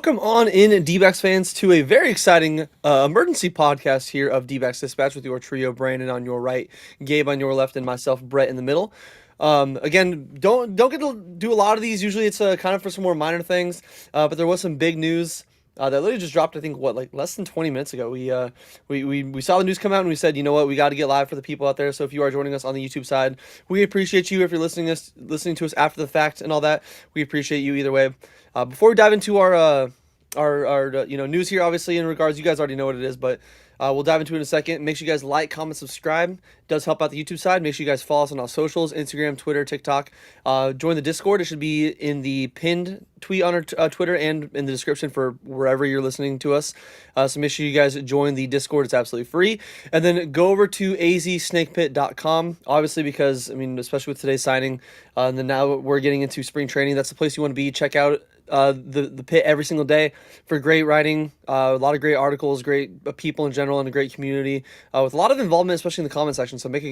Welcome on in, Dbacks fans, to a very exciting emergency podcast here of Dbacks Dispatch with your trio, Brandon on your right, Gabe on your left, and myself, Brett, in the middle. Again, don't get to do a lot of these. Usually it's kind of for some more minor things, but there was some big news that literally just dropped, I think, less than 20 minutes ago. We saw the news come out and we said, you know what, we got to get live for the people out there. So if you are joining us on the YouTube side, we appreciate you. If you're listening to us after the fact and all that, we appreciate you either way. Before we dive into our news here, obviously in regards, you guys already know what it is, but we'll dive into it in a second. Make sure you guys like, comment, subscribe. It does help out the YouTube side. Make sure you guys follow us on our socials: Instagram, Twitter, TikTok. Join the Discord. It should be in the pinned tweet on our Twitter and in the description for wherever you're listening to us. So make sure you guys join the Discord. It's absolutely free. And then go over to azsnakepit.com. Obviously, because especially with today's signing, and then now we're getting into spring training. That's the place you want to be. Check out the pit every single day for great writing, a lot of great articles, great people in general, and a great community with a lot of involvement, especially in the comment section. So make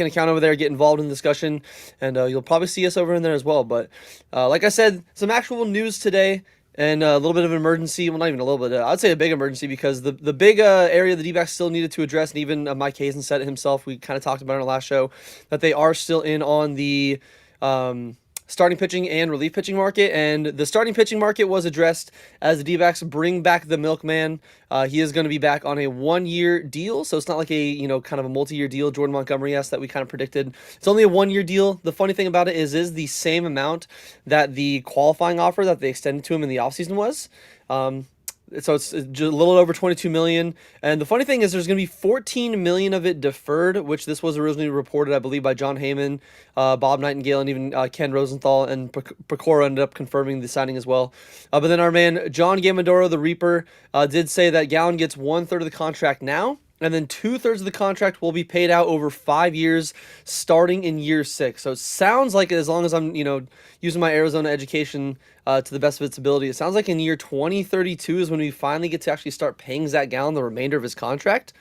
an account over there, get involved in the discussion, and you'll probably see us over in there as well. But like I said, some actual news today. And a little bit of an emergency. Well, not even a little bit. I'd say a big emergency, because the big area the D-backs still needed to address, and even Mike Hazen said it himself, we kind of talked about it in our last show, that they are still in on the starting pitching and relief pitching market. And the starting pitching market was addressed as the D-backs bring back the milkman. He is going to be back on a 1-year deal, so it's not like a kind of a multi-year deal, Jordan Montgomery-esque, that we kind of predicted. It's only a 1-year deal. The funny thing about it is the same amount that the qualifying offer that they extended to him in the offseason was. So it's just a little over $22 million. And the funny thing is there's going to be $14 million of it deferred, which this was originally reported, I believe, by John Heyman, Bob Nightingale, and even Ken Rosenthal, and Pecora ended up confirming the signing as well. But then our man, John Gammadoro, the Reaper, did say that Gallen gets 1/3 of the contract now, and then 2/3 of the contract will be paid out over 5 years, starting in year 6. So it sounds like, as long as I'm, using my Arizona education to the best of its ability, it sounds like in year 2032 is when we finally get to actually start paying Zach Gallen the remainder of his contract.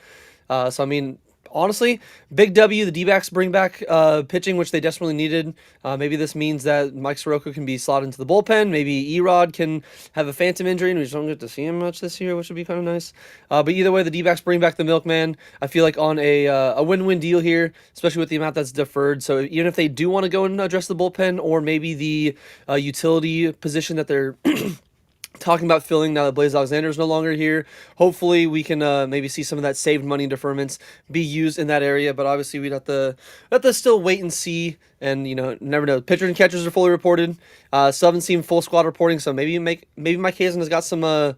Honestly, big W. The D-backs bring back pitching, which they desperately needed. Maybe this means that Mike Soroka can be slotted into the bullpen. Maybe Erod can have a phantom injury, and we just don't get to see him much this year, which would be kind of nice. But either way, the D-backs bring back the milkman. I feel like on a win-win deal here, especially with the amount that's deferred. So even if they do want to go and address the bullpen, or maybe the utility position that they're talking about filling now that Blaze Alexander is no longer here, hopefully we can maybe see some of that saved money deferments be used in that area. But obviously we'd have to still wait and see, and never know. Pitchers and catchers are fully reported. Still haven't seen full squad reporting, so maybe Mike Hazen has got some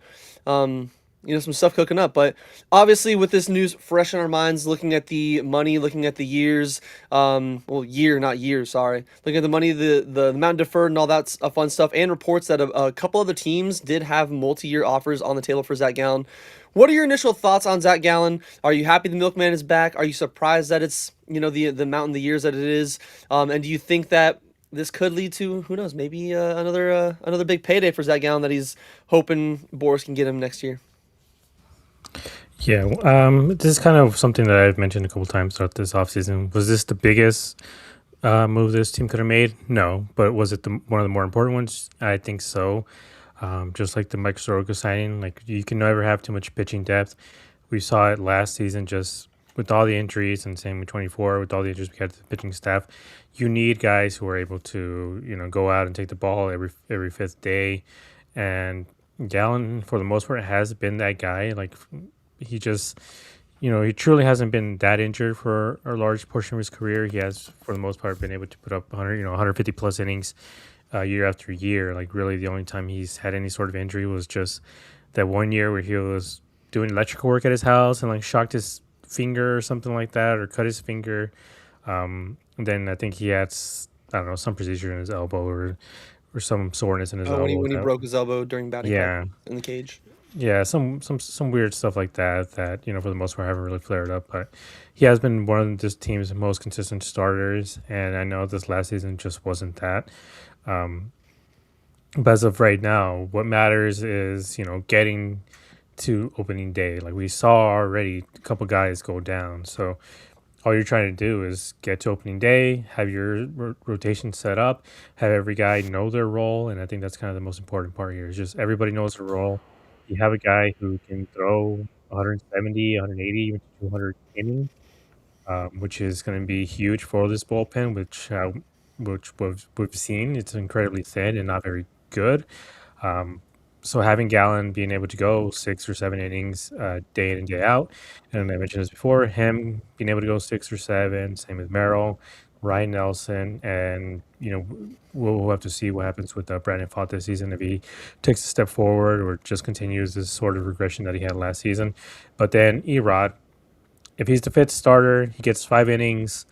some stuff cooking up. But obviously with this news fresh in our minds, looking at the money, looking at the years, year, not years, sorry. Looking at the money, the amount deferred and all that fun stuff, and reports that a couple other teams did have multi-year offers on the table for Zach Gallen. What are your initial thoughts on Zach Gallen? Are you happy the milkman is back? Are you surprised that it's, the amount in the years that it is? And do you think that this could lead to, who knows, maybe another big payday for Zach Gallen that he's hoping Boris can get him next year? Yeah, this is kind of something that I've mentioned a couple times throughout this offseason. Was this the biggest move this team could have made? No, but was it one of the more important ones? I think so. Just like the Mike Soroka signing, like, you can never have too much pitching depth. We saw it last season, just with all the injuries, and same with 24, with all the injuries we had to the pitching staff. You need guys who are able to, go out and take the ball every fifth day. And Gallen, for the most part, has been that guy. Like, he just, he truly hasn't been that injured for a large portion of his career. He has, for the most part, been able to put up 150 plus innings year after year. Like, really, the only time he's had any sort of injury was just that 1 year where he was doing electrical work at his house and like shocked his finger or something like that, or cut his finger. And then I think he had, some procedure in his elbow or some soreness in his elbow. When he broke his elbow during batting in the cage. Yeah, some weird stuff like that, for the most part, haven't really flared up. But he has been one of this team's most consistent starters, and I know this last season just wasn't that. But as of right now, what matters is, getting to opening day. Like, we saw already a couple guys go down. So all you're trying to do is get to opening day, have your rotation set up, have every guy know their role, and I think that's kind of the most important part here. Is just everybody knows their role. You have a guy who can throw 170, 180, even 200 innings, which is going to be huge for this bullpen, which we've seen. It's incredibly thin and not very good. Um, so having Gallen being able to go 6 or 7 innings day in and day out, and I mentioned this before, him being able to go 6 or 7, same with Merrill, Ryan Nelson, and we'll have to see what happens with Brandon Pfaadt this season if he takes a step forward or just continues this sort of regression that he had last season. But then Erod, if he's the fifth starter, he gets 5 innings.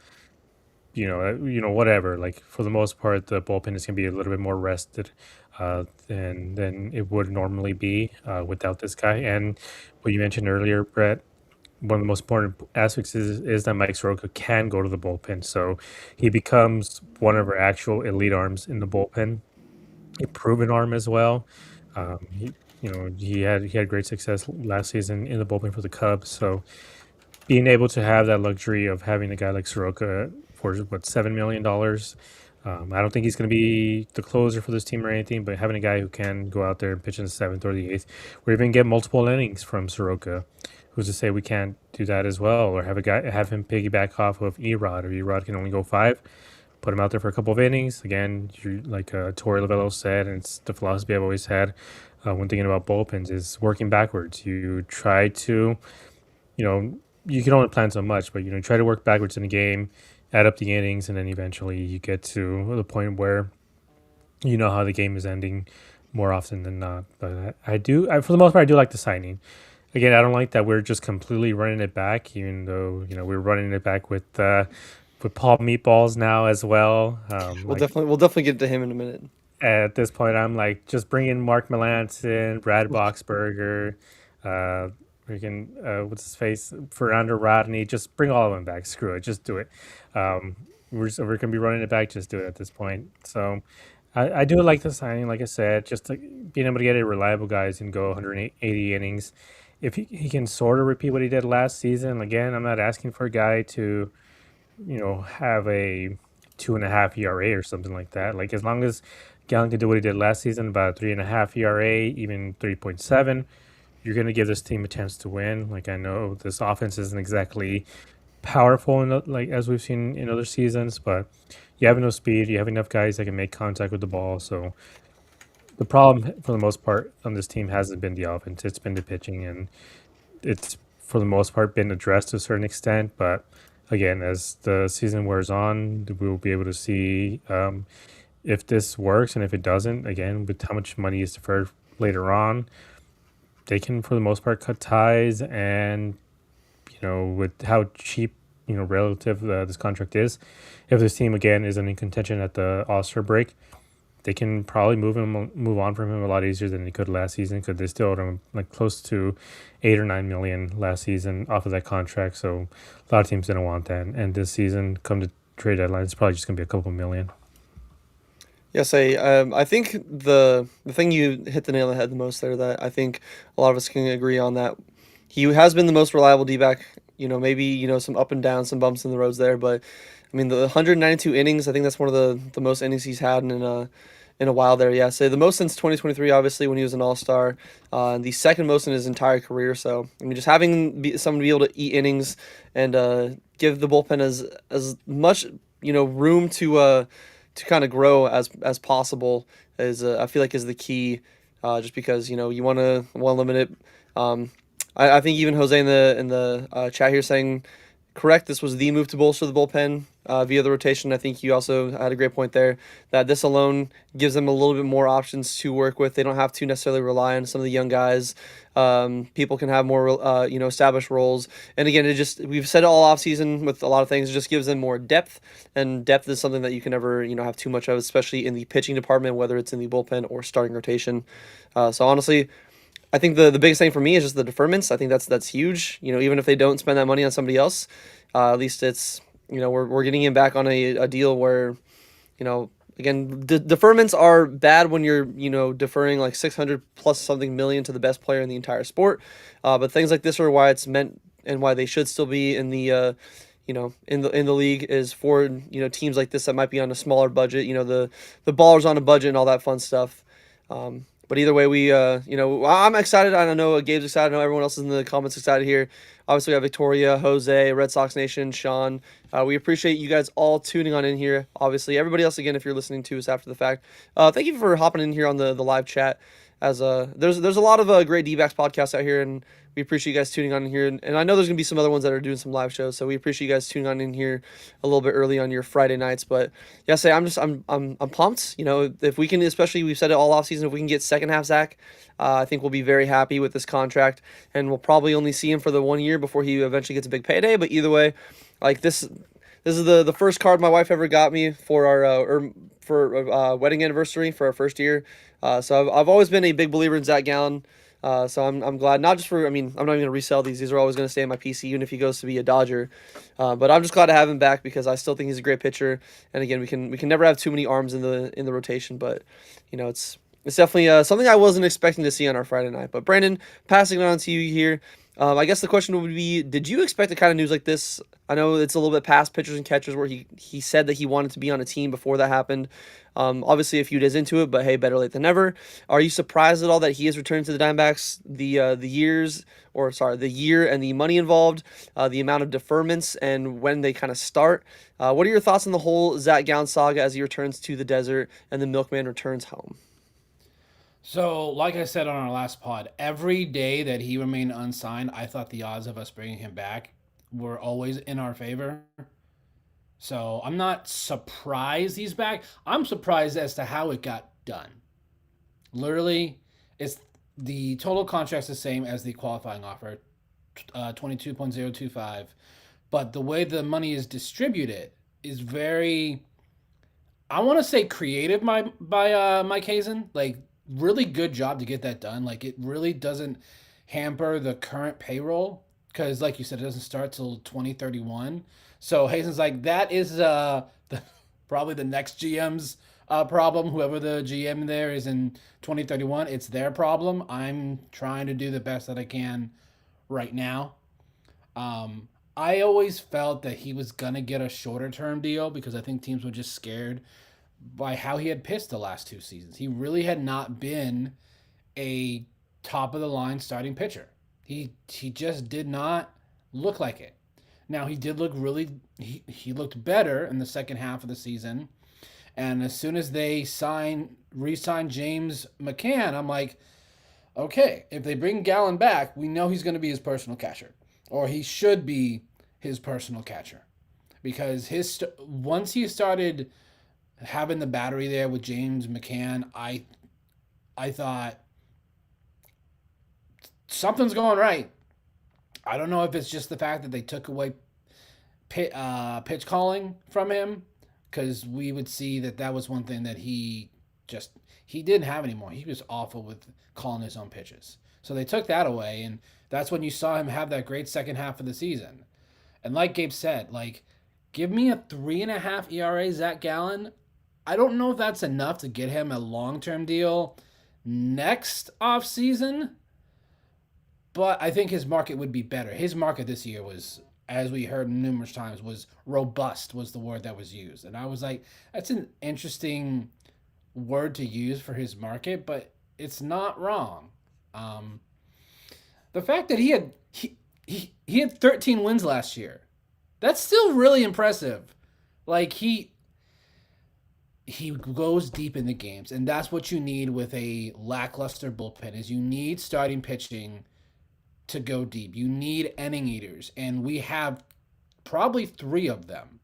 Whatever. Like for the most part, the bullpen is going to be a little bit more rested than it would normally be without this guy. And what you mentioned earlier, Brett, one of the most important aspects is that Mike Soroka can go to the bullpen, so he becomes one of our actual elite arms in the bullpen, a proven arm as well. He had great success last season in the bullpen for the Cubs, so being able to have that luxury of having a guy like Soroka for what $7 million. I don't think he's going to be the closer for this team or anything, but having a guy who can go out there and pitch in the seventh or the eighth, or even get multiple innings from Soroka, who's to say we can't do that as well, or have him piggyback off of Erod, or Erod can only go 5. Put him out there for a couple of innings. Again, like Torey Lovello said, and it's the philosophy I've always had when thinking about bullpens is working backwards. You try to, you can only plan so much, but try to work backwards in the game, add up the innings, and then eventually you get to the point where you know how the game is ending more often than not. But for the most part, I do like the signing. Again, I don't like that we're just completely running it back, even though we're running it back with Paul Meatballs now as well. We'll definitely get to him in a minute. At this point, I'm like, just bring in Mark Melanson, Brad Boxberger, what's his face, Fernando Rodney. Just bring all of them back. Screw it, just do it. We're gonna be running it back. Just do it at this point. So I do like the signing. Like I said, just being able to get a reliable guys and go 180 innings. If he can sort of repeat what he did last season, again, I'm not asking for a guy to have a 2.5 ERA or something like that. Like as long as Gallen can do what he did last season, about 3.5 ERA, even 3.7, you're going to give this team a chance to win. Like I know this offense isn't exactly powerful, as we've seen in other seasons, but you have enough speed, you have enough guys that can make contact with the ball. So the problem for the most part on this team hasn't been the offense; it's been the pitching, and it's for the most part been addressed to a certain extent. But again, as the season wears on, we will be able to see if this works, and if it doesn't, again, with how much money is deferred later on, they can, for the most part, cut ties. And with how cheap, relative this contract is, if this team again isn't in contention at the All-Star break, they can probably move on from him a lot easier than they could last season, because they still owed him like close to $8 or $9 million last season off of that contract. So a lot of teams didn't want that, and this season, come to trade deadline, it's probably just gonna be a couple million. Yes, I think the thing you hit the nail on the head the most there, that I think a lot of us can agree on, that he has been the most reliable D-back. Maybe some up and down, some bumps in the roads there, but I mean the 192 innings, I think that's one of the most innings he's had in a while there. Yeah, so the most since 2023, obviously, when he was an All-Star, and the second most in his entire career. So I mean, just having someone be able to eat innings and give the bullpen as much room to kind of grow as possible is I feel like is the key. Just because you want to limit it. I think even Jose in the chat here saying, correct, this was the move to bolster the bullpen via the rotation. I think you also had a great point there, that this alone gives them a little bit more options to work with. They don't have to necessarily rely on some of the young guys. People can have more established roles. And again, we've said it all off season with a lot of things. It just gives them more depth, and depth is something that you can never have too much of, especially in the pitching department, whether it's in the bullpen or starting rotation. So honestly, I think the biggest thing for me is just the deferments. I think that's huge. Even if they don't spend that money on somebody else, at least it's we're getting him back on a deal where again, deferments are bad when you're deferring like 600 plus something million to the best player in the entire sport. But things like this are why it's meant, and why they should still be in the in the league is for teams like this that might be on a smaller budget. The ballers on a budget and all that fun stuff. But either way, I'm excited. I know Gabe's excited. I know everyone else is in the comments excited here. Obviously, we have Victoria, Jose, Red Sox Nation, Sean. We appreciate you guys all tuning on in here. Obviously, everybody else, again, if you're listening to us after the fact, thank you for hopping in here on the live chat. There's a lot of great D-backs podcasts out here, and we appreciate you guys tuning on in here. And I know there's gonna be some other ones that are doing some live shows, so we appreciate you guys tuning on in here a little bit early on your Friday nights. But yeah, I'm pumped. If we can, especially we've said it all off season, if we can get second half Zach, I think we'll be very happy with this contract, and we'll probably only see him for the 1 year before he eventually gets a big payday. But either way, like this is the first card my wife ever got me for our wedding anniversary for our first year. So I've always been a big believer in Zach Gallen. So I'm glad, not just for, I'm not even going to resell these. These are always going to stay in my PC, even if he goes to be a Dodger. But I'm just glad to have him back because I still think he's a great pitcher. And again, we can never have too many arms in the rotation, but it's definitely something I wasn't expecting to see on our Friday night. But Brandon, passing it on to you here. I guess the question would be, did you expect the kind of news like this? I know it's a little bit past pitchers and catchers where he said that he wanted to be on a team before that happened. Obviously a few days into it, but hey, better late than never. Are you surprised at all that he has returned to the Dbacks? The year and the money involved, the amount of deferments and when they kind of start. What are your thoughts on the whole Zach Gallen saga as he returns to the desert and the milkman returns home? So, like I said on our last pod, every day that he remained unsigned, I thought the odds of us bringing him back were always in our favor. So, I'm not surprised he's back. I'm surprised as to how it got done. Literally, it's the total contract's the same as the qualifying offer, 22.025. But the way the money is distributed is very, I want to say creative by Mike Hazen. Like, really good job to get that done. Like, it really doesn't hamper the current payroll because, like you said, it doesn't start till 2031. So Hazen's like, that is probably the next GM's problem. Whoever the GM there is in 2031, it's their problem. I'm trying to do the best that I can right now. I always felt that he was gonna get a shorter term deal because I think teams were just scared by how he had pitched the last 2 seasons. He really had not been a top of the line starting pitcher. He just did not look like it. Now he did look he looked better in the second half of the season. And as soon as they re-signed James McCann, I'm like, okay, if they bring Gallen back, we know he's going to be his personal catcher, or he should be his personal catcher, because once he started having the battery there with James McCann, I thought something's going right. I don't know if it's just the fact that they took away pitch calling from him, because we would see that was one thing that he didn't have anymore. He was awful with calling his own pitches. So they took that away, and that's when you saw him have that great second half of the season. And like Gabe said, like, give me a 3.5 ERA Zach Gallen. I don't know if that's enough to get him a long-term deal next offseason, but I think his market would be better. His market this year was, as we heard numerous times, was robust, was the word that was used. And I was like, that's an interesting word to use for his market, but it's not wrong. The fact that he had 13 wins last year, that's still really impressive. Like, he goes deep in the games, and that's what you need with a lackluster bullpen. Is you need starting pitching to go deep. You need inning eaters, and we have probably 3 of them.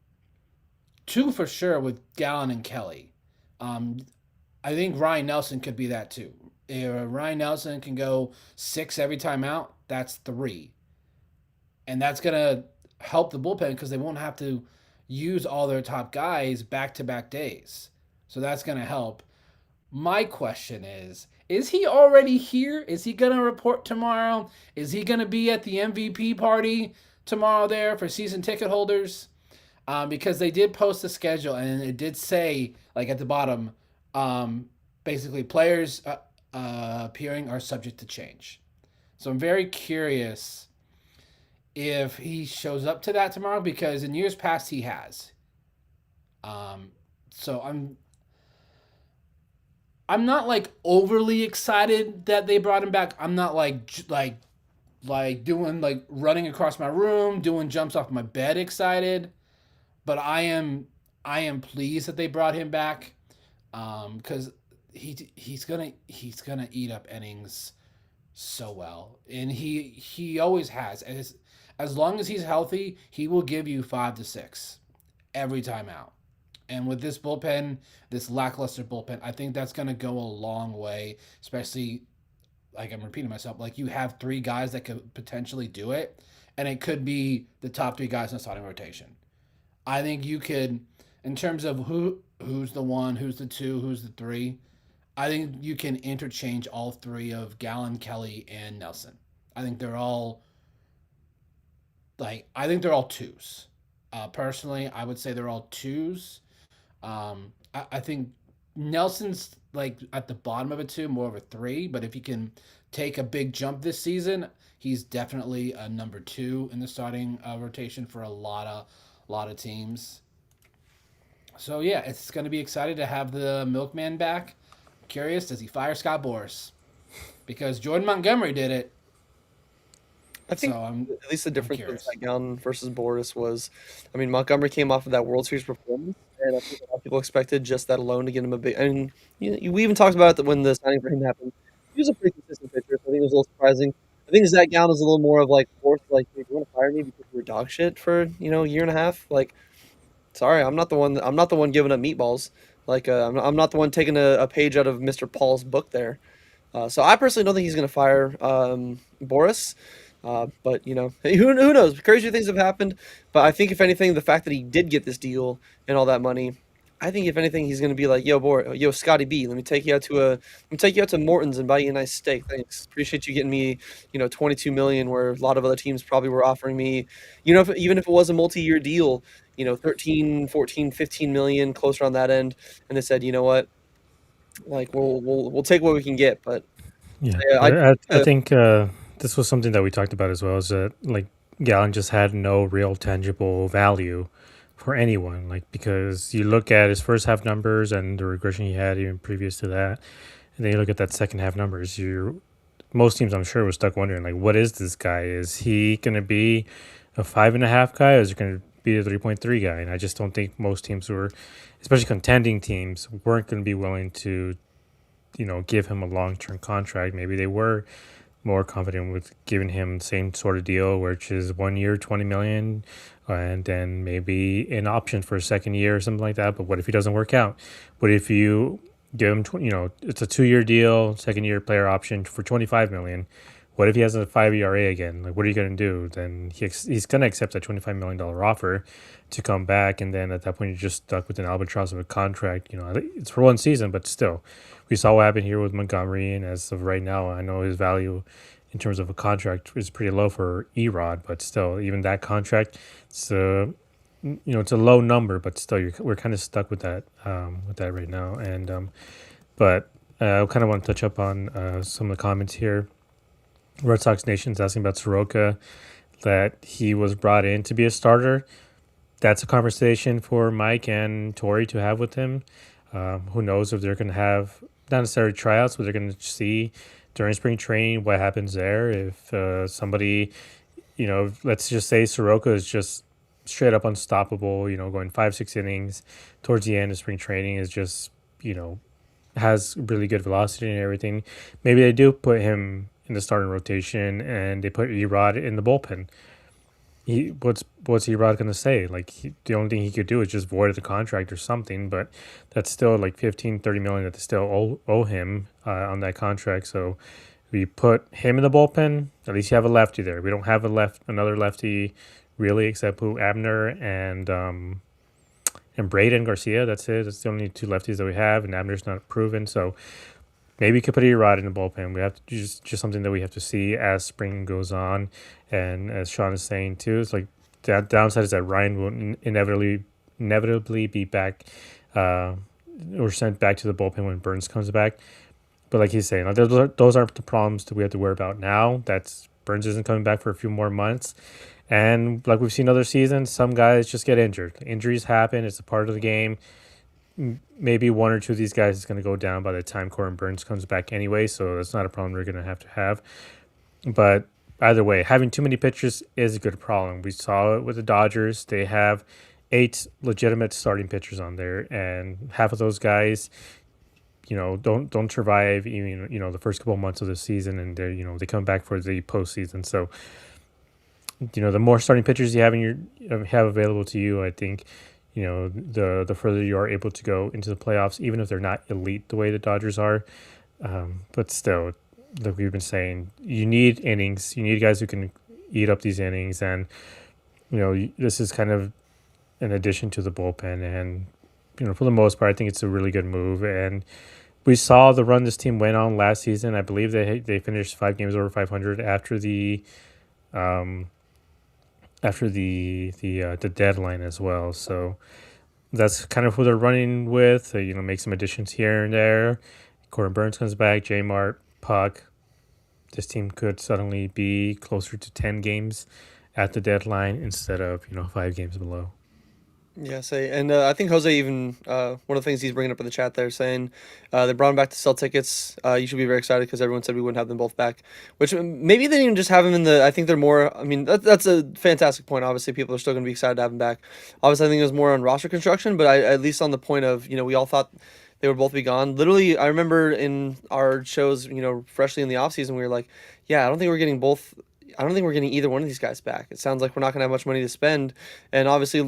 2 for sure with Gallen and Kelly. I think Ryan Nelson could be that too. If Ryan Nelson can go 6 every time out, that's 3. And that's going to help the bullpen because they won't have to use all their top guys back-to-back days. So that's going to help. My question is he already here? Is he going to report tomorrow? Is he going to be at the MVP party tomorrow there for season ticket holders? Because they did post the schedule, and it did say, like, at the bottom, basically players appearing are subject to change. So I'm very curious if he shows up to that tomorrow, because in years past he has. So I'm not like overly excited that they brought him back. I'm not like doing like running across my room, doing jumps off my bed excited, but I am pleased that they brought him back, because he's gonna eat up innings so well, and he always has. As long as he's healthy, he will give you 5 to 6 every time out. And with this bullpen, this lackluster bullpen, I think that's going to go a long way, especially, like I'm repeating myself, like you have 3 guys that could potentially do it, and it could be the top 3 guys in the starting rotation. I think you could, in terms of who's the one, who's the two, who's the three, I think you can interchange all 3 of Gallen, Kelly, and Nelson. I think they're all twos. Personally, I would say they're all twos. I think Nelson's like at the bottom of a 2, more of a 3. But if he can take a big jump this season, he's definitely a number 2 in the starting rotation for a lot of teams. So yeah, it's going to be excited to have the Milkman back. Curious, does he fire Scott Boras? Because Jordan Montgomery did it. I think So at least the I'm difference with curious. Zach Gallen versus Boris was, I mean, Montgomery came off of that World Series performance, and I think a lot of people expected just that alone to get him a big. And we even talked about it when the signing for him happened. He was a pretty consistent pitcher, so I think it was a little surprising. I think Zach Gallen is a little more of like forced, like, hey, do you want to fire me because you were dog shit for a year and a half? Like, sorry, I'm not the one. I'm not the one giving up meatballs. Like, I'm not the one taking a page out of Mr. Paul's book there. So I personally don't think he's going to fire Boris. But who knows? Crazy things have happened. But I think if anything, the fact that he did get this deal and all that money, I think if anything, he's going to be like, yo, Scotty B, let me take you out to Morton's and buy you a nice steak. Thanks, appreciate you getting me, 22 million, where a lot of other teams probably were offering me, even if it was a multi-year deal, 13, 14, 15 million, closer on that end, and they said, you know what, like we'll take what we can get, but. Yeah, Yeah, but I think this was something that we talked about as well. Is that like Gallon just had no real tangible value for anyone. Like because you look at his first half numbers and the regression he had even previous to that, and then you look at that second half numbers. Most teams, I'm sure, were stuck wondering like, what is this guy? Is he going to be a 5.5 guy, or is he going to be a 3.3 guy? And I just don't think most teams were, especially contending teams, weren't going to be willing to give him a long-term contract. Maybe they were more confident with giving him the same sort of deal, which is 1 year, 20 million, and then maybe an option for a second year or something like that. But what if he doesn't work out? What if you give him, it's a 2-year deal, second year player option for 25 million? What if he has a 5 ERA again? Like, what are you going to do? Then he's going to accept that $25 million offer to come back. And then at that point, you're just stuck with an albatross of a contract. It's for 1 season, but still. We saw what happened here with Montgomery. And as of right now, I know his value in terms of a contract is pretty low for Erod. But still, even that contract, it's it's a low number. But still, we're kind of stuck with that right now. And but I kind of want to touch up on some of the comments here. Red Sox Nation's asking about Soroka, that he was brought in to be a starter. That's a conversation for Mike and Tori to have with him. Who knows if they're going to have, not necessarily tryouts, but they're going to see during spring training what happens there. If somebody, let's just say Soroka is just straight up unstoppable, going 5-6 innings towards the end of spring training, is just, has really good velocity and everything. Maybe they do put him in the starting rotation and they put Erod in the bullpen. What's Erod going to say? Like, the only thing he could do is just void the contract or something, but that's still like 15-30 million that they still owe him on that contract. So we put him in the bullpen, at least you have a lefty there. We don't have another lefty really, except who, Abner and Braden Garcia. That's it. That's the only 2 lefties that we have, and Abner's not proven. So maybe you could put Erod in the bullpen. We have to just something that we have to see as spring goes on. And as Sean is saying too, it's like the downside is that Ryan will inevitably be back or sent back to the bullpen when Burns comes back. But like he's saying, like, those aren't the problems that we have to worry about now. That's Burns isn't coming back for a few more months. And like we've seen other seasons, some guys just get injured. Injuries happen. It's a part of the game. Maybe one or two of these guys is going to go down by the time Corbin Burns comes back anyway, so that's not a problem we're going to have. But either way, having too many pitchers is a good problem. We saw it with the Dodgers. They have 8 legitimate starting pitchers on there, and half of those guys, don't survive even the first couple of months of the season, and they come back for the postseason. So the more starting pitchers you have have available to you, I think the further you are able to go into the playoffs, even if they're not elite the way the Dodgers are. But still, like we've been saying, you need innings. You need guys who can eat up these innings, and this is kind of in addition to the bullpen. And for the most part, I think it's a really good move. And we saw the run this team went on last season. I believe they finished 5 games over 500 after the deadline as well. So that's kind of who they're running with. Make some additions here and there. Corbin Burns comes back. J Mart, Puck. This team could suddenly be closer to 10 games at the deadline instead of 5 games below. Yeah, and I think Jose even one of the things he's bringing up in the chat there, saying they brought him back to sell tickets. You should be very excited because everyone said we wouldn't have them both back. Which maybe they didn't even just have him in the. I think they're more. I mean, that's a fantastic point. Obviously, people are still going to be excited to have him back. Obviously, I think it was more on roster construction, but at least on the point of we all thought they would both be gone. Literally, I remember in our shows, freshly in the offseason, we were like, yeah, I don't think we're getting either one of these guys back. It sounds like we're not going to have much money to spend. And obviously,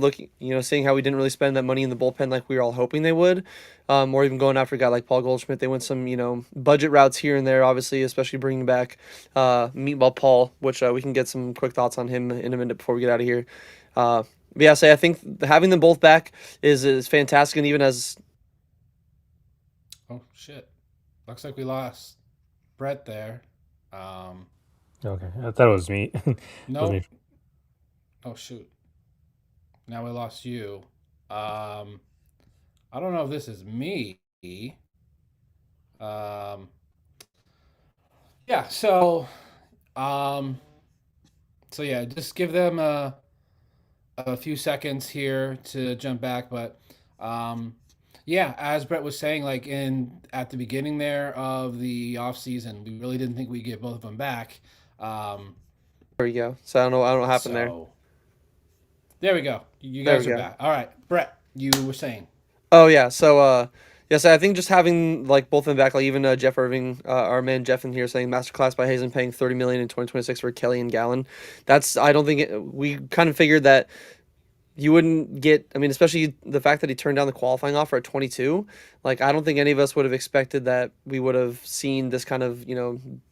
seeing how we didn't really spend that money in the bullpen like we were all hoping they would, or even going after a guy like Paul Goldschmidt, they went some, budget routes here and there, obviously, especially bringing back Meatball Paul, which we can get some quick thoughts on him in a minute before we get out of here. But yeah, I think having them both back is fantastic, and even as... Oh, shit. Looks like we lost Brett there. Okay, I thought it was me. No. Oh, shoot. Now we lost you. I don't know if this is me. Yeah, so yeah, just give them a few seconds here to jump back, but yeah, as Brett was saying, like at the beginning there of the off season, we really didn't think we'd get both of them back. There we go. So I don't know what happened there. There we go. You guys are back. All right, Brett, you were saying. Oh yeah. So yes, I think just having like both of them back, like even Jeff Irving, our man Jeff in here saying masterclass by Hazen paying $30 million in 2026 for Kelly and Gallen. I don't think we kind of figured that you wouldn't get. I mean, especially the fact that he turned down the qualifying offer at 22. Like, I don't think any of us would have expected that we would have seen this kind of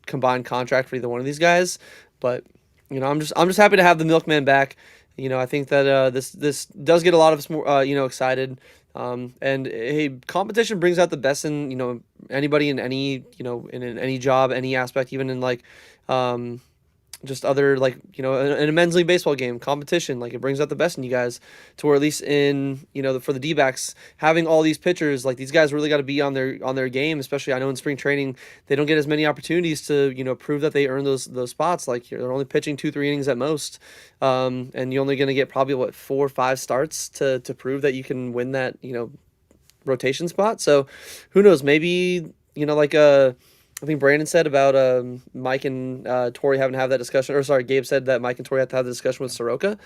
combined contract for either one of these guys. But I'm just happy to have the Milkman back. I think that this does get a lot of us more excited. And hey, competition brings out the best in anybody in any in any job, any aspect, even in like just other like in a men's league baseball game competition, like it brings out the best in you guys, to where at least in for the Dbacks, having all these pitchers, like these guys really got to be on their game. Especially I know in spring training they don't get as many opportunities to prove that they earn those spots. Like they're only pitching 2-3 innings at most, and you're only going to get probably 4 or 5 starts to prove that you can win that rotation spot. So who knows, maybe like I think Brandon said about Mike and Tori having to have that discussion. Or sorry, Gabe said that Mike and Tori have to have the discussion with Soroka.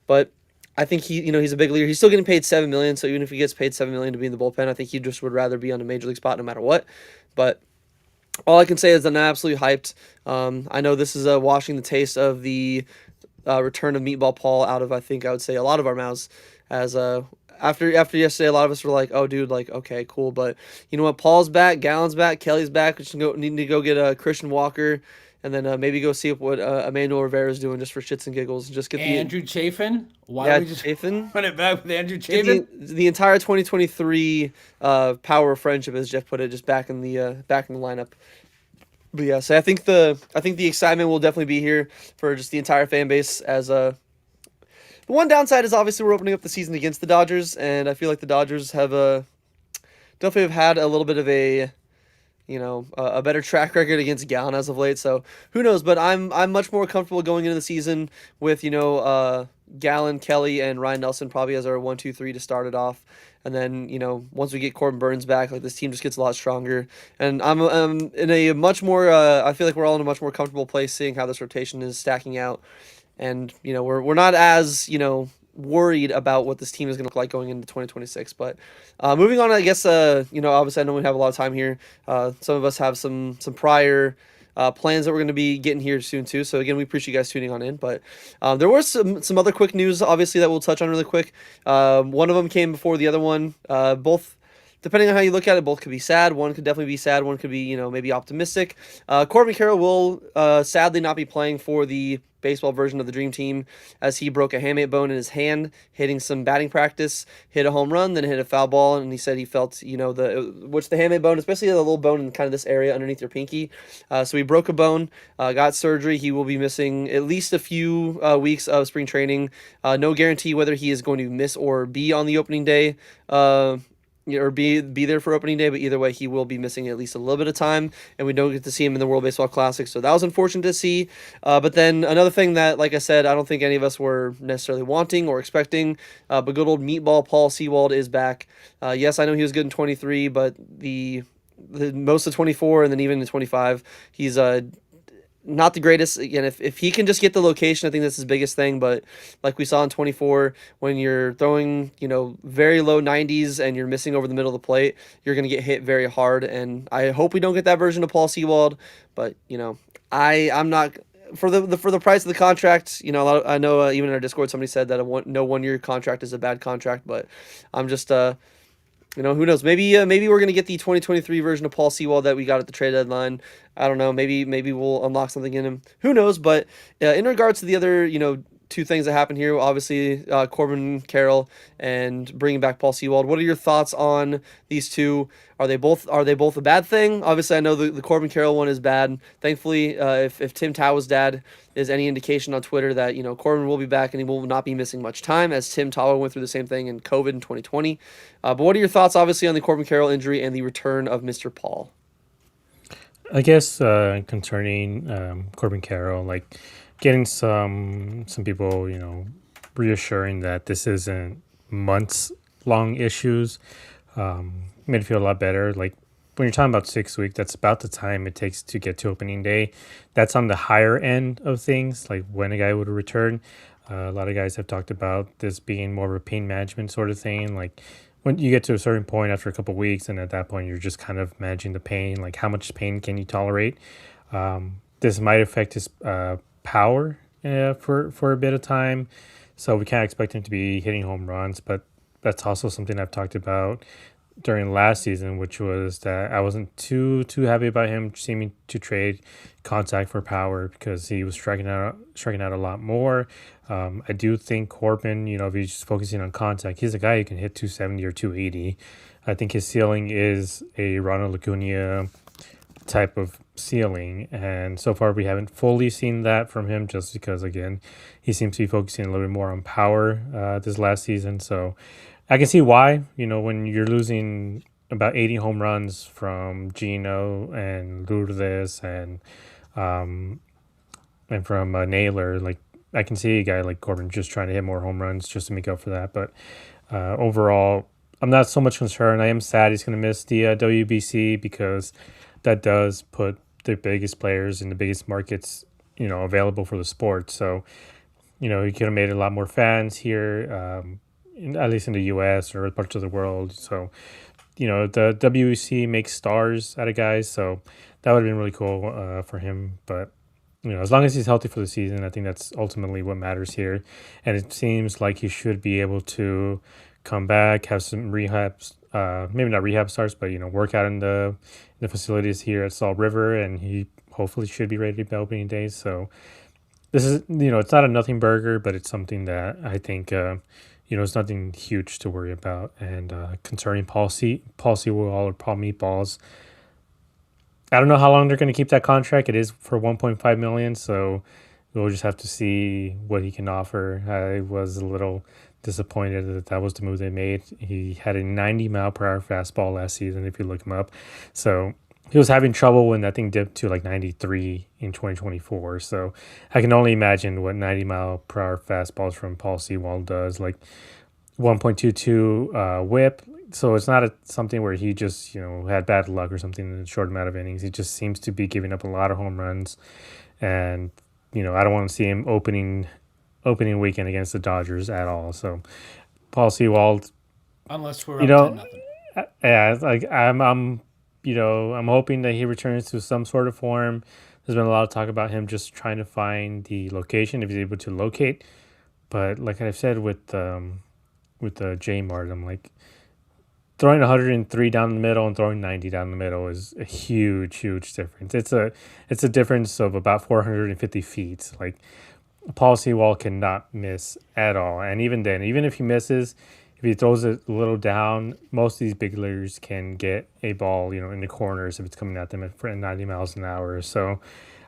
But I think he's a big leader. He's still getting paid $7 million. So even if he gets paid $7 million to be in the bullpen, I think he just would rather be on a major league spot no matter what. But all I can say is that I'm absolutely hyped. I know this is washing the taste of the return of Meatball Paul out of, I think I would say, a lot of our mouths, as after yesterday, a lot of us were like, "Oh, dude, like, okay, cool." But you know what? Paul's back, Gallen's back, Kelly's back. We need to go get Christian Walker, and then maybe go see what Emmanuel Rivera is doing just for shits and giggles. Just get Andrew Chafin. Why don't we just Chafin? Run it back with Andrew Chafin? The entire 2023 power of friendship, as Jeff put it, just back in the lineup. But yeah, so I think the excitement will definitely be here for just the entire fan base. As the one downside is obviously we're opening up the season against the Dodgers, and I feel like the Dodgers have definitely have had a little bit of a a better track record against Gallen as of late. So who knows? But I'm much more comfortable going into the season with Gallen, Kelly, and Ryan Nelson probably as our 1, 2, 3 to start it off. And then once we get Corbin Burns back, like this team just gets a lot stronger. And I'm in a much more. I feel like we're all in a much more comfortable place seeing how this rotation is stacking out. And we're not as worried about what this team is going to look like going into 2026. But moving on, I guess obviously I know we have a lot of time here. Some of us have some prior plans that we're going to be getting here soon too. So again, we appreciate you guys tuning on in. But there was some other quick news, obviously, that we'll touch on really quick. One of them came before the other one. Both. Depending on how you look at it, both could be sad. One could definitely be sad. One could be, maybe optimistic. Corbin Carroll will sadly not be playing for the baseball version of the Dream Team as he broke a hamate bone in his hand, hitting some batting practice, hit a home run, then hit a foul ball, and he said he felt, the hamate bone, especially the little bone in kind of this area underneath your pinky. So he broke a bone, got surgery. He will be missing at least a few weeks of spring training. No guarantee whether he is going to miss or be on the opening day. Or be there for opening day, but either way, he will be missing at least a little bit of time, and we don't get to see him in the World Baseball Classic, so that was unfortunate to see. But then another thing that, like I said, I don't think any of us were necessarily wanting or expecting, but good old Meatball Paul Sewald is back. Yes, I know he was good in 23, but the most of 24 and then even in 25, he's not the greatest. Again, if he can just get the location, I think that's his biggest thing. But like we saw in 24, when you're throwing, very low 90s and you're missing over the middle of the plate, you're going to get hit very hard. And I hope we don't get that version of Paul Sewald. But, I'm not for the price of the contract. I know even in our Discord, somebody said that no 1 year contract is a bad contract, but I'm just, who knows? Maybe we're gonna get the 2023 version of Paul Sewald that we got at the trade deadline. I don't know. Maybe we'll unlock something in him. Who knows? But in regards to the other, two things that happened here, obviously Corbin Carroll and bringing back Paul Sewald. What are your thoughts on these two? Are they both a bad thing? Obviously, I know the Corbin Carroll one is bad. Thankfully, if Tim Tawa's dad is any indication on Twitter that Corbin will be back and he will not be missing much time, as Tim Tawa went through the same thing in COVID in 2020. But what are your thoughts, obviously, on the Corbin Carroll injury and the return of Mr. Paul? I guess concerning Corbin Carroll, like getting some people, reassuring that this isn't months long issues, made it feel a lot better. Like when you're talking about 6 weeks, that's about the time it takes to get to opening day. That's on the higher end of things, like when a guy would return. A lot of guys have talked about this being more of a pain management sort of thing. Like when you get to a certain point after a couple of weeks, and at that point you're just kind of managing the pain, like how much pain can you tolerate. This might affect his power for a bit of time, so we can't expect him to be hitting home runs. But that's also something I've talked about during last season, which was that I wasn't too happy about him seeming to trade contact for power because he was striking out a lot more. I do think Corbin, if he's just focusing on contact, he's a guy who can hit 270 or 280. I think his ceiling is a Ronald Acuna type of ceiling, and so far we haven't fully seen that from him, just because again he seems to be focusing a little bit more on power this last season. So I can see why, when you're losing about 80 home runs from Gino and Lourdes and from Naylor, like I can see a guy like Corbin just trying to hit more home runs just to make up for that. But overall, I'm not so much concerned. I am sad he's going to miss the WBC, because that does put the biggest players in the biggest markets, available for the sport. So, he could have made a lot more fans here, at least in the U.S. or parts of the world. So, the WBC makes stars out of guys. So that would have been really cool for him. But, as long as he's healthy for the season, I think that's ultimately what matters here. And it seems like he should be able to come back, have some rehabs, maybe not rehab starts, but work out in the facilities here at Salt River, and he hopefully should be ready to opening day. So this is it's not a nothing burger, but it's something that I think it's nothing huge to worry about. And concerning Paul Sewald or Paul Meatballs, I don't know how long they're going to keep that contract. It is for $1.5 million, so we'll just have to see what he can offer. I was a little disappointed that was the move they made. He had a 90-mile-per-hour fastball last season, if you look him up. So he was having trouble when that thing dipped to like 93 in 2024. So I can only imagine what 90-mile-per-hour fastballs from Paul Sewald does, like 1.22 whip. So it's not something where he just had bad luck or something in a short amount of innings. He just seems to be giving up a lot of home runs, and I don't want to see him opening weekend against the Dodgers at all. So Paul Sewald, Unless we're you up know, 10-0. yeah, like I'm hoping that he returns to some sort of form. There's been a lot of talk about him just trying to find the location if he's able to locate. But like I've said with the J Mart, I'm like, throwing 103 down the middle and throwing 90 down the middle is a huge, huge difference. It's a difference of about 450 feet. Like Paul Sewald cannot miss at all, and even then, even if he misses, if he throws it a little down, most of these big leaguers can get a ball, in the corners if it's coming at them at 90 miles an hour. So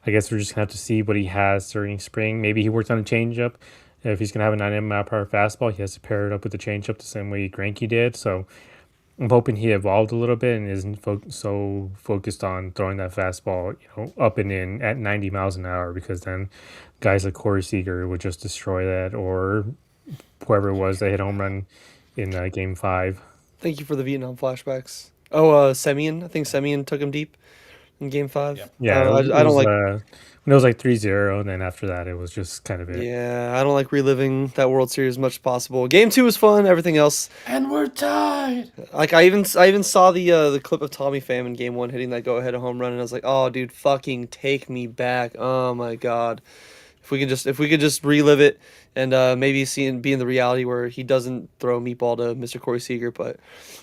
I guess we're just gonna have to see what he has during spring. Maybe he worked on a changeup. If he's gonna have a 90-mile-per-hour fastball, he has to pair it up with the changeup the same way Greinke did. So I'm hoping he evolved a little bit and isn't so focused on throwing that fastball, up and in at 90 miles an hour, because then guys like Corey Seager would just destroy that, or whoever it was that hit a home run in Game 5. Thank you for the Vietnam flashbacks. Oh, Semyon. I think Semyon took him deep in Game 5. Yep. Yeah, I don't like. when it was like 3-0, and then after that, it was just kind of it. Yeah, I don't like reliving that World Series as much as possible. Game 2 was fun. Everything else, And we're tied. like I even saw the clip of Tommy Pham in Game 1 hitting that go ahead home run, and I was like, oh, dude, fucking take me back. Oh my god. If we could just relive it and maybe be in the reality where he doesn't throw meatball to Mr. Corey Seager. But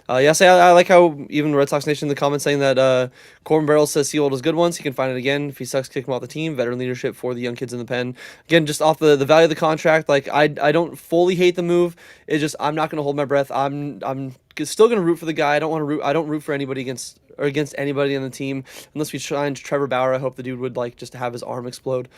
yes, I like how even Red Sox Nation in the comments saying that Corbin Barrels says Sewald is good once. He can find it again. If he sucks, kick him off the team. Veteran leadership for the young kids in the pen. Again, just off the value of the contract, like I don't fully hate the move. It's just I'm not gonna hold my breath. I'm still gonna root for the guy. I don't root for anybody against anybody on the team unless we signed Trevor Bauer. I hope the dude would like just have his arm explode.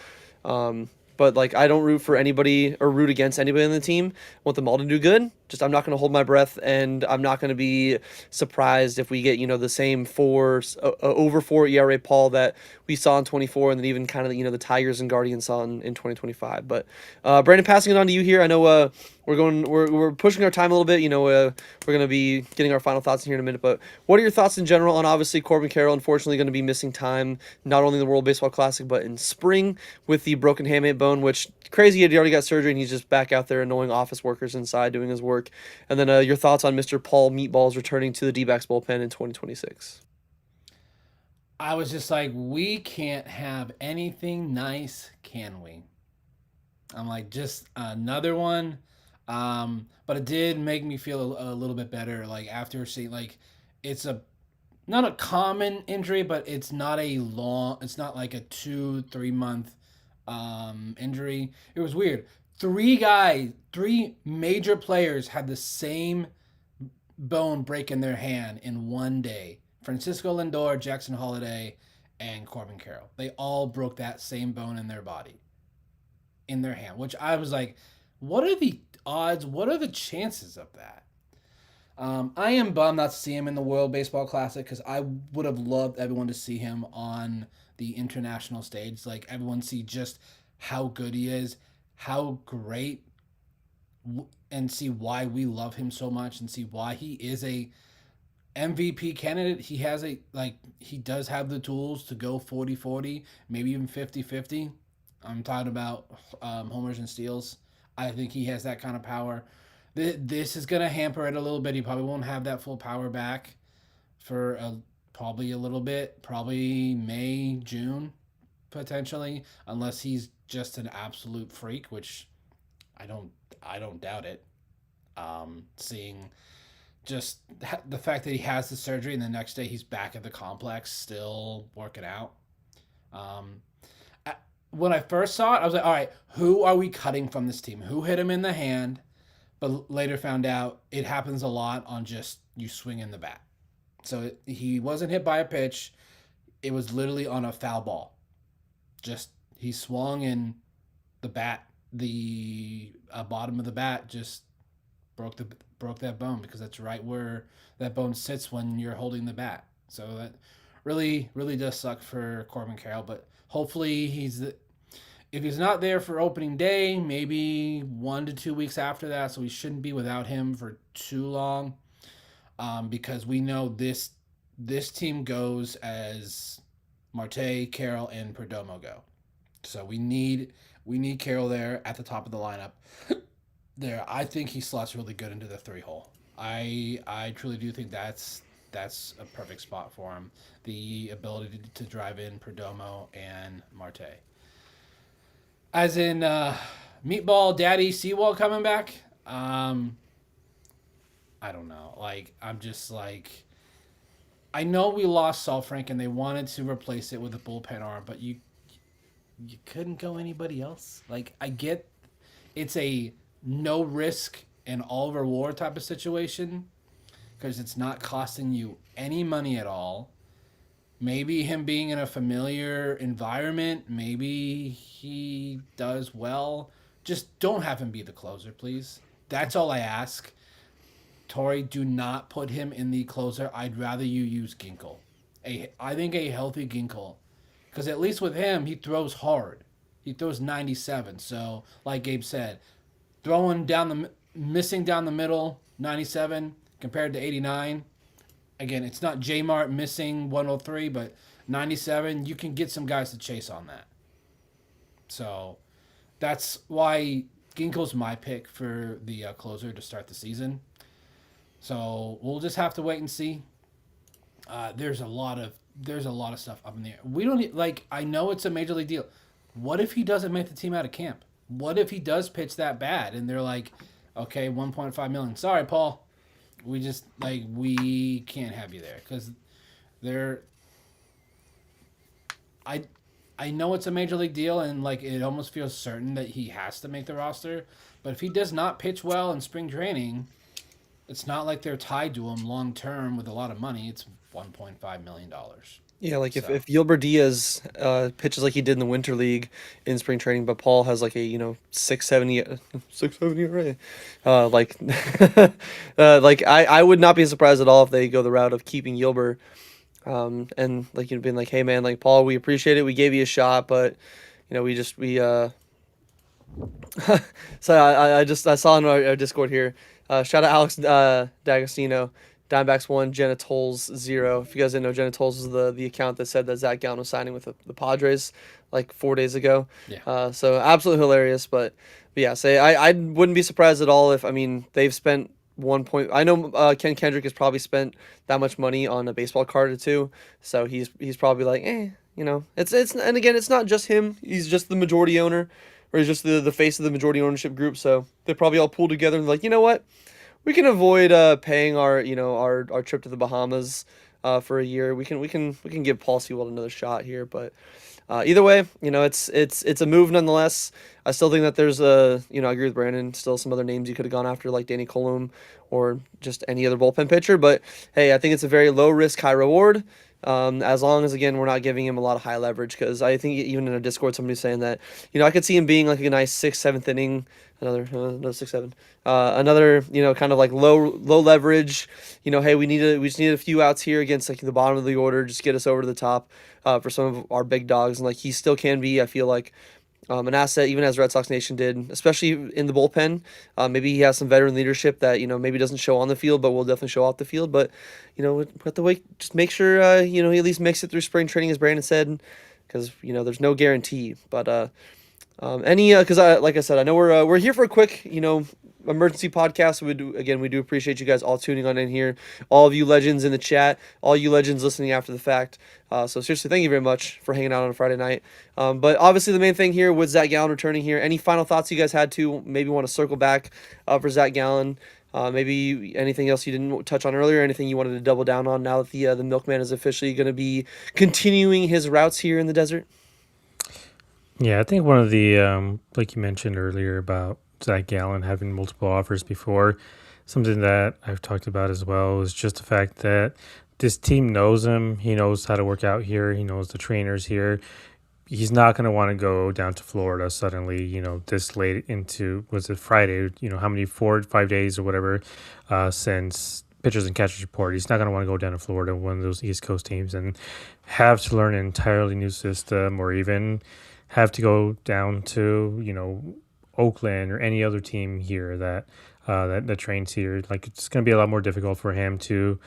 But like I don't root for anybody or root against anybody on the team. I want them all to do good. Just I'm not going to hold my breath, and I'm not going to be surprised if we get the same over 4 ERA Paul that we saw in 24, and then even kind of the Tigers and Guardians saw in 2025. But Brandon, passing it on to you here. I know we're pushing our time a little bit. We're going to be getting our final thoughts in here in a minute. But what are your thoughts in general on obviously Corbin Carroll unfortunately going to be missing time not only in the World Baseball Classic but in spring with the broken hamate bone, which crazy he already got surgery and he's just back out there annoying office workers inside doing his work. And then your thoughts on Mr. Paul Meatballs returning to the D-backs bullpen in 2026. I was just like, we can't have anything nice, can we? I'm like, just another one. But it did make me feel a little bit better. Like after seeing, like, it's not a common injury, but it's not like a 2-3 month injury. It was weird. Three major players had the same bone break in their hand in one day. Francisco Lindor, Jackson Holiday, and Corbin Carroll. They all broke that same bone in their body, in their hand, which I was like, what are the odds? What are the chances of that? I am bummed not to see him in the World Baseball Classic because I would have loved everyone to see him on the international stage. Like everyone see just how good he is, how great, and see why we love him so much, and see why he is a MVP candidate. He does have the tools to go 40-40, maybe even 50-50. I'm talking about homers and steals. I think he has that kind of power. This is going to hamper it a little bit. He probably won't have that full power back for probably a little bit, probably May, June, potentially, unless he's just an absolute freak, which I don't doubt it. Seeing just the fact that he has the surgery and the next day he's back at the complex still working out. When I first saw it, I was like, all right, who are we cutting from this team? Who hit him in the hand? But later found out it happens a lot on just you swing in the bat. So he wasn't hit by a pitch. It was literally on a foul ball. Just he swung and the bat, the bottom of the bat just broke that bone because that's right where that bone sits when you're holding the bat. So that really does suck for Corbin Carroll, but hopefully if he's not there for opening day, maybe 1 to 2 weeks after that, so we shouldn't be without him for too long, because we know this team goes as Marte, Carroll, and Perdomo go. So we need Carroll there at the top of the lineup. There, I think he slots really good into the 3-hole. I truly do think that's a perfect spot for him. The ability to drive in Perdomo and Marte. As in Meatball Daddy Sewald coming back. I don't know. Like, I'm just like, I know we lost Saul Frank and they wanted to replace it with a bullpen arm, but you couldn't go anybody else. Like, I get it's a no risk and all reward type of situation because it's not costing you any money at all. Maybe him being in a familiar environment, maybe he does well. Just don't have him be the closer, please. That's all I ask. Torrey, do not put him in the closer. I'd rather you use Ginkel. I think a healthy Ginkel. Because at least with him, he throws hard. He throws 97. So, like Gabe said, missing down the middle, 97 compared to 89. Again, it's not J-Mart missing 103, but 97, you can get some guys to chase on that. So that's why Ginkel's my pick for the closer to start the season. So we'll just have to wait and see. There's a lot of stuff up in the air. We don't I know it's a major league deal. What if he doesn't make the team out of camp? What if he does pitch that bad and they're like, okay, 1.5 million. Sorry, Paul. We just we can't have you there because I know it's a major league deal and it almost feels certain that he has to make the roster. But if he does not pitch well in spring training, it's not like they're tied to him long term with a lot of money. It's $1.5 million. Yeah, if Gilbert Diaz pitches like he did in the Winter League in spring training, but Paul has a 670 array, I would not be surprised at all if they go the route of keeping Gilbert, and being like, hey man, Paul, we appreciate it, we gave you a shot, but we so I saw in our Discord here, shout out Alex D'Agostino. Dbacks 1, Genitals 0. If you guys didn't know, Genitals is the account that said that Zach Gallen was signing with the Padres 4 days ago. Yeah. So absolutely hilarious. But yeah, I wouldn't be surprised at all if they've spent I know Ken Kendrick has probably spent that much money on a baseball card or two. So he's probably it's and again, it's not just him. He's just the majority owner, or he's just the face of the majority ownership group. So they probably all pull together and you know what? We can avoid paying our trip to the Bahamas for a year. We can give Paul Sewald another shot here, but either way, it's a move nonetheless. I still think that there's I agree with Brandon. Still some other names you could have gone after like Danny Colum or just any other bullpen pitcher. But hey, I think it's a very low risk, high reward. As long as again we're not giving him a lot of high leverage, because I think even in a Discord somebody's saying that I could see him being a nice 6th, 7th inning, another 6, 7, another kind of low leverage. Hey, we just need a few outs here against the bottom of the order, just get us over to the top for some of our big dogs, and he still can be, I feel like, an asset, even as Red Sox Nation did, especially in the bullpen. Maybe he has some veteran leadership that, maybe doesn't show on the field, but will definitely show off the field. But, we have to wait, just make sure, he at least makes it through spring training, as Brandon said, because, there's no guarantee. But because like I said, I know we're here for a quick, emergency podcast. We do appreciate you guys all tuning on in here, all of you legends in the chat, all you legends listening after the fact. So seriously, thank you very much for hanging out on a Friday night. But obviously the main thing here with Zach Gallen returning here, any final thoughts you guys had to maybe want to circle back for Zach Gallen? Maybe anything else you didn't touch on earlier, anything you wanted to double down on now that the Milkman is officially going to be continuing his routes here in the desert? Yeah, I think one of the, like you mentioned earlier about Zach Gallen having multiple offers before, something that I've talked about as well is just the fact that this team knows him. He knows how to work out here. He knows the trainers here. He's not going to want to go down to Florida suddenly, this late into, was it Friday, how many, 4 or 5 days or whatever, since pitchers and catchers report. He's not going to want to go down to Florida, one of those East Coast teams, and have to learn an entirely new system, or even have to go down to Oakland or any other team here that trains here. Like, it's going to be a lot more difficult for him to,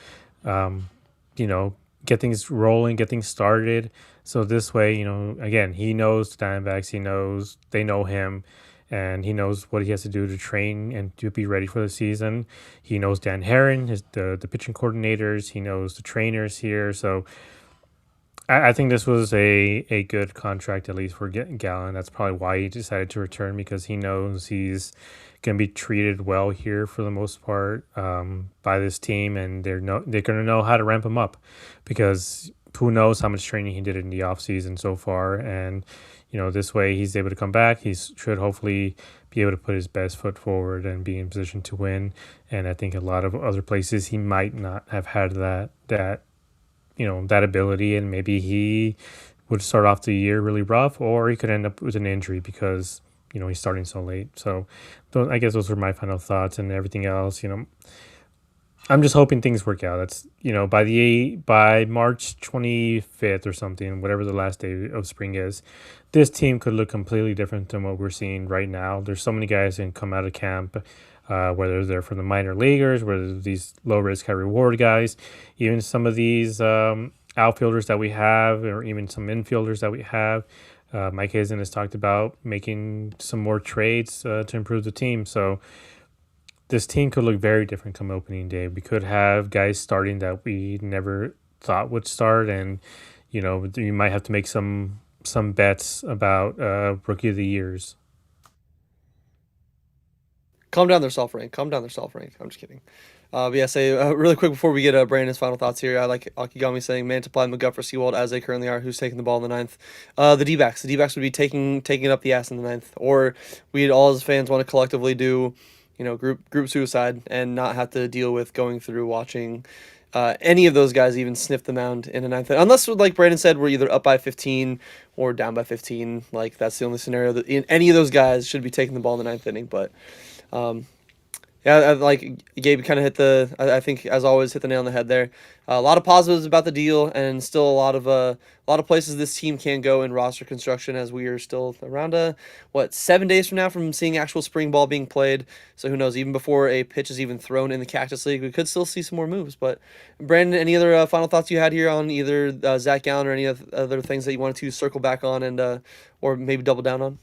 get things rolling, get things started. So this way, again, he knows the Diamondbacks. They know him, and he knows what he has to do to train and to be ready for the season. He knows Dan Herron, the pitching coordinators. He knows the trainers here. So I think this was a good contract, at least for Gallen. That's probably why he decided to return, because he knows he's going to be treated well here for the most part by this team, and they're going to know how to ramp him up, because who knows how much training he did in the offseason so far. And this way he's able to come back. He should hopefully be able to put his best foot forward and be in position to win. And I think a lot of other places he might not have had that ability, and maybe he would start off the year really rough, or he could end up with an injury because he's starting so late. So I guess those were my final thoughts, and everything else, I'm just hoping things work out. That's by March 25th or something, whatever the last day of spring is, this team could look completely different than what we're seeing right now. There's so many guys that can come out of camp, whether they're from the minor leaguers, whether these low risk, high reward guys, even some of these outfielders that we have, or even some infielders that we have. Mike Hazen has talked about making some more trades to improve the team. So this team could look very different come opening day. We could have guys starting that we never thought would start, and you might have to make some bets about rookie of the years. Calm down there, self-rank. I'm just kidding. But yeah, really quick before we get Brandon's final thoughts here, I like Akigami saying, man, to apply McGuff for Sewald as they currently are, who's taking the ball in the ninth. The D-backs. The D-backs would be taking it up the ass in the ninth. Or we'd all as fans want to collectively do, group suicide and not have to deal with going through watching any of those guys even sniff the mound in a ninth. Unless, like Brandon said, we're either up by 15 or down by 15. Like, that's the only scenario that any of those guys should be taking the ball in the ninth inning. But yeah, like Gabe kind of I think as always hit the nail on the head there. A lot of positives about the deal, and still a lot of places this team can go in roster construction, as we are still around 7 days from now from seeing actual spring ball being played. So who knows? Even before a pitch is even thrown in the Cactus League, we could still see some more moves. But Brandon, any other final thoughts you had here on either Zach Gallen or any other things that you wanted to circle back on and or maybe double down on?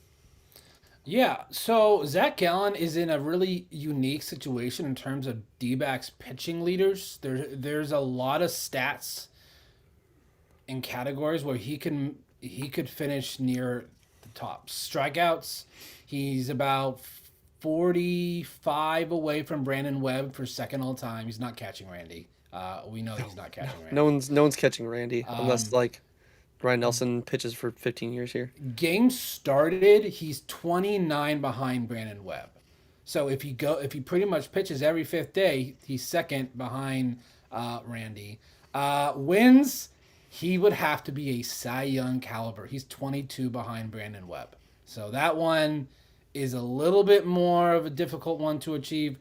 Yeah, so Zach Gallen is in a really unique situation in terms of D-backs pitching leaders. There's a lot of stats and categories where he could finish near the top. Strikeouts, he's about 45 away from Brandon Webb for second all time. He's not catching Randy. We know he's not catching Randy. No one's catching Randy unless like Ryan Nelson pitches for 15 years here. Game started, he's 29 behind Brandon Webb. So if he pretty much pitches every fifth day, he's second behind Randy. Wins, he would have to be a Cy Young caliber. He's 22 behind Brandon Webb. So that one is a little bit more of a difficult one to achieve.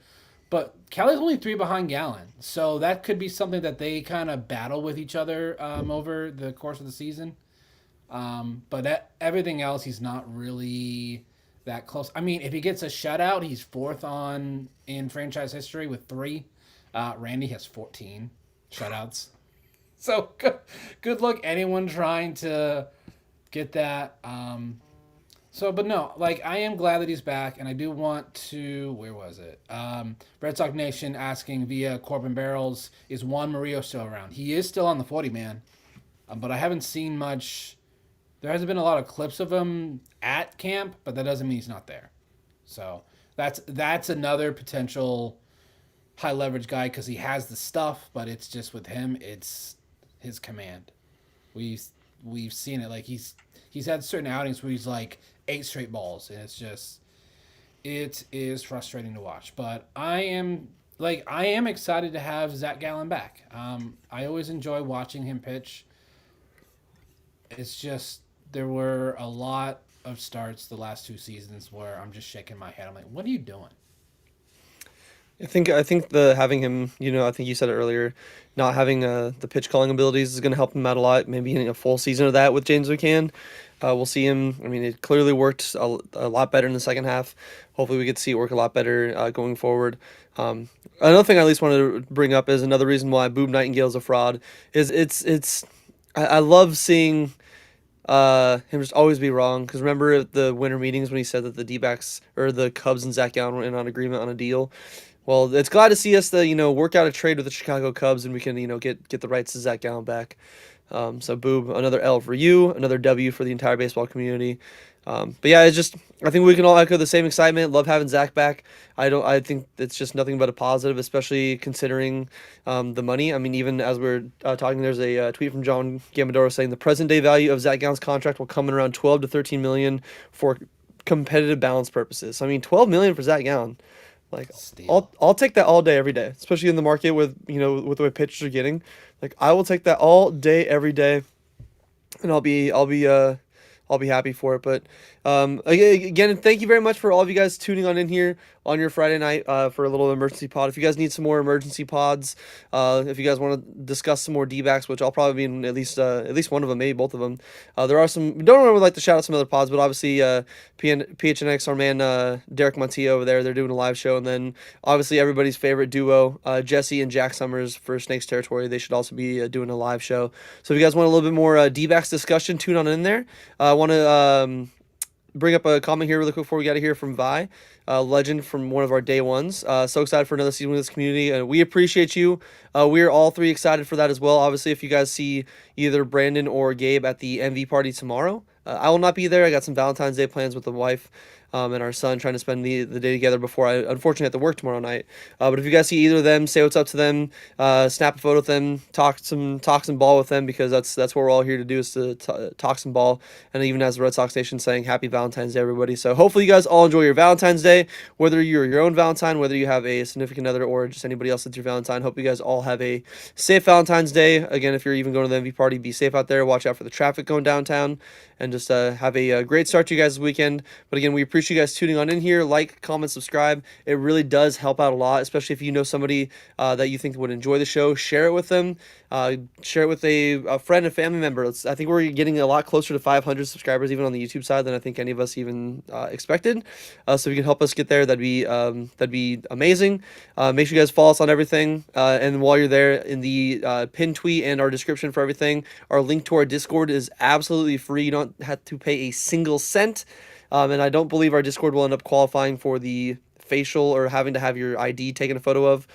But Cali's only 3 behind Gallen, so that could be something that they kind of battle with each other over the course of the season. But everything else, he's not really that close. I mean, if he gets a shutout, he's fourth in franchise history with 3. Randy has 14 shutouts. So good luck anyone trying to get that. But no, like, I am glad that he's back, and I do want to, where was it? Red Sox Nation asking via Corbin Barrels, is Juan Murillo still around? He is still on the 40-man, but I haven't seen much. There hasn't been a lot of clips of him at camp, but that doesn't mean he's not there. So that's another potential high leverage guy, because he has the stuff, but it's just with him, it's his command. We've seen it. Like, he's had certain outings where he's like 8 straight balls, and it is frustrating to watch. But I am excited to have Zach Gallen back. I always enjoy watching him pitch. It's just there were a lot of starts the last 2 seasons where I'm just shaking my head. I'm like, what are you doing? I think the having him, I think you said it earlier, not having the pitch calling abilities is going to help him out a lot. Maybe getting a full season of that with James McCann. We'll see him. I mean, it clearly worked a lot better in the second half. Hopefully, we get to see it work a lot better going forward. Another thing I at least wanted to bring up is another reason why Boob Nightingale is a fraud is I love seeing him just always be wrong. Because remember at the winter meetings when he said that the D-backs or the Cubs and Zach Gallen were in on agreement on a deal. Well, it's glad to see us work out a trade with the Chicago Cubs and we can get the rights to Zach Gallen back. So Boob, another L for you, another W for the entire baseball community. But yeah, I think we can all echo the same excitement. Love having Zach back. I think it's just nothing but a positive, especially considering the money. I mean, even as we're talking, there's a tweet from John Gambadoro saying the present day value of Zach Gallen's contract will come in around 12 to 13 million for competitive balance purposes. I mean, 12 million for Zach Gallen. Like, I'll take that all day, every day, especially in the market with with the way pitchers are getting. Like, I will take that all day, every day, and I'll be happy for it. But again, thank you very much for all of you guys tuning on in here on your Friday night for a little emergency pod. If you guys need some more emergency pods, if you guys want to discuss some more D-backs, which I'll probably be in at least one of them, maybe both of them. There are some. We don't really like to shout out some other pods, but obviously PHNX, our man Derek Montillo over there, they're doing a live show, and then obviously everybody's favorite duo, Jesse and Jack Summers for Snakes Territory. They should also be doing a live show. So if you guys want a little bit more D-backs discussion, tune on in there. I want to bring up a comment here really quick before we get out of here from Vi, legend from one of our day ones. So excited for another season with this community. We appreciate you. We are all three excited for that as well. Obviously, if you guys see either Brandon or Gabe at the MV party tomorrow, I will not be there. I got some Valentine's Day plans with the wife and our son, trying to spend the day together before I unfortunately have to work tomorrow night. But if you guys see either of them, say what's up to them, snap a photo with them, talk some ball with them, because that's what we're all here to do, is to talk some ball. And even as the Red Sox Nation saying, happy Valentine's Day, everybody. So hopefully you guys all enjoy your Valentine's Day, whether you're your own Valentine, whether you have a significant other or just anybody else that's your Valentine. Hope you guys all have a safe Valentine's Day. Again, if you're even going to the MV party, be safe out there. Watch out for the traffic going downtown, and just have a great start to you guys' weekend. But again, we appreciate you guys tuning on in here. Like, comment, subscribe. It really does help out a lot, especially if you know somebody that you think would enjoy the show. Share it with them. Share it with a friend, a family member. I think we're getting a lot closer to 500 subscribers even on the YouTube side than I think any of us even expected. So if you can help us get there, that'd be amazing. Make sure you guys follow us on everything. And while you're there, in the pinned tweet and our description for everything, our link to our Discord is absolutely free. You don't have to pay a single cent. And I don't believe our Discord will end up qualifying for the facial or having to have your ID taken a photo of.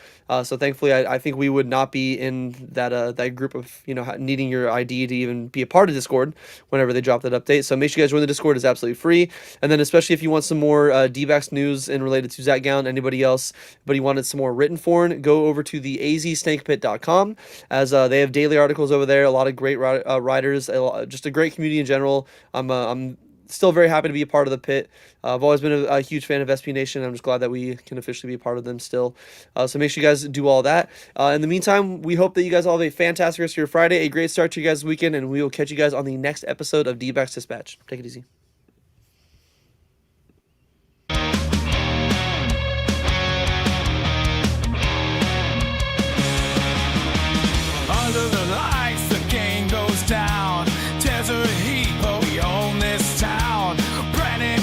So thankfully, I think we would not be in that group of needing your ID to even be a part of Discord whenever they drop that update. So make sure you guys join the Discord. It's absolutely free. And then especially if you want some more D-backs news and related to Zach Gallen, anybody else, but you wanted some more written form, go over to the azsnakepit.com, as they have daily articles over there. A lot of great writers, just a great community in general. I'm still very happy to be a part of the pit. I've always been a huge fan of SB Nation. I'm just glad that we can officially be a part of them still. So make sure you guys do all that. In the meantime, we hope that you guys all have a fantastic rest of your Friday, a great start to you guys' weekend, and we will catch you guys on the next episode of Dbacks Dispatch. Take it easy. Under the lights, the game goes down. Desert heat, but we own this town. Brandon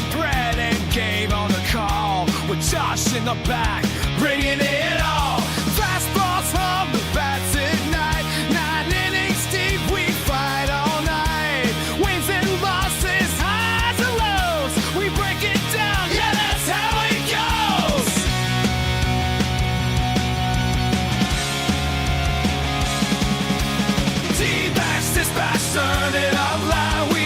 Gabe on the call, with Josh in the back, bringing it all. Fastballs hum, the bats ignite. 9 innings deep, we fight all night. Wins and losses, highs and lows, we break it down, yeah, that's how it goes. D-backs dispatch, turn it up loud.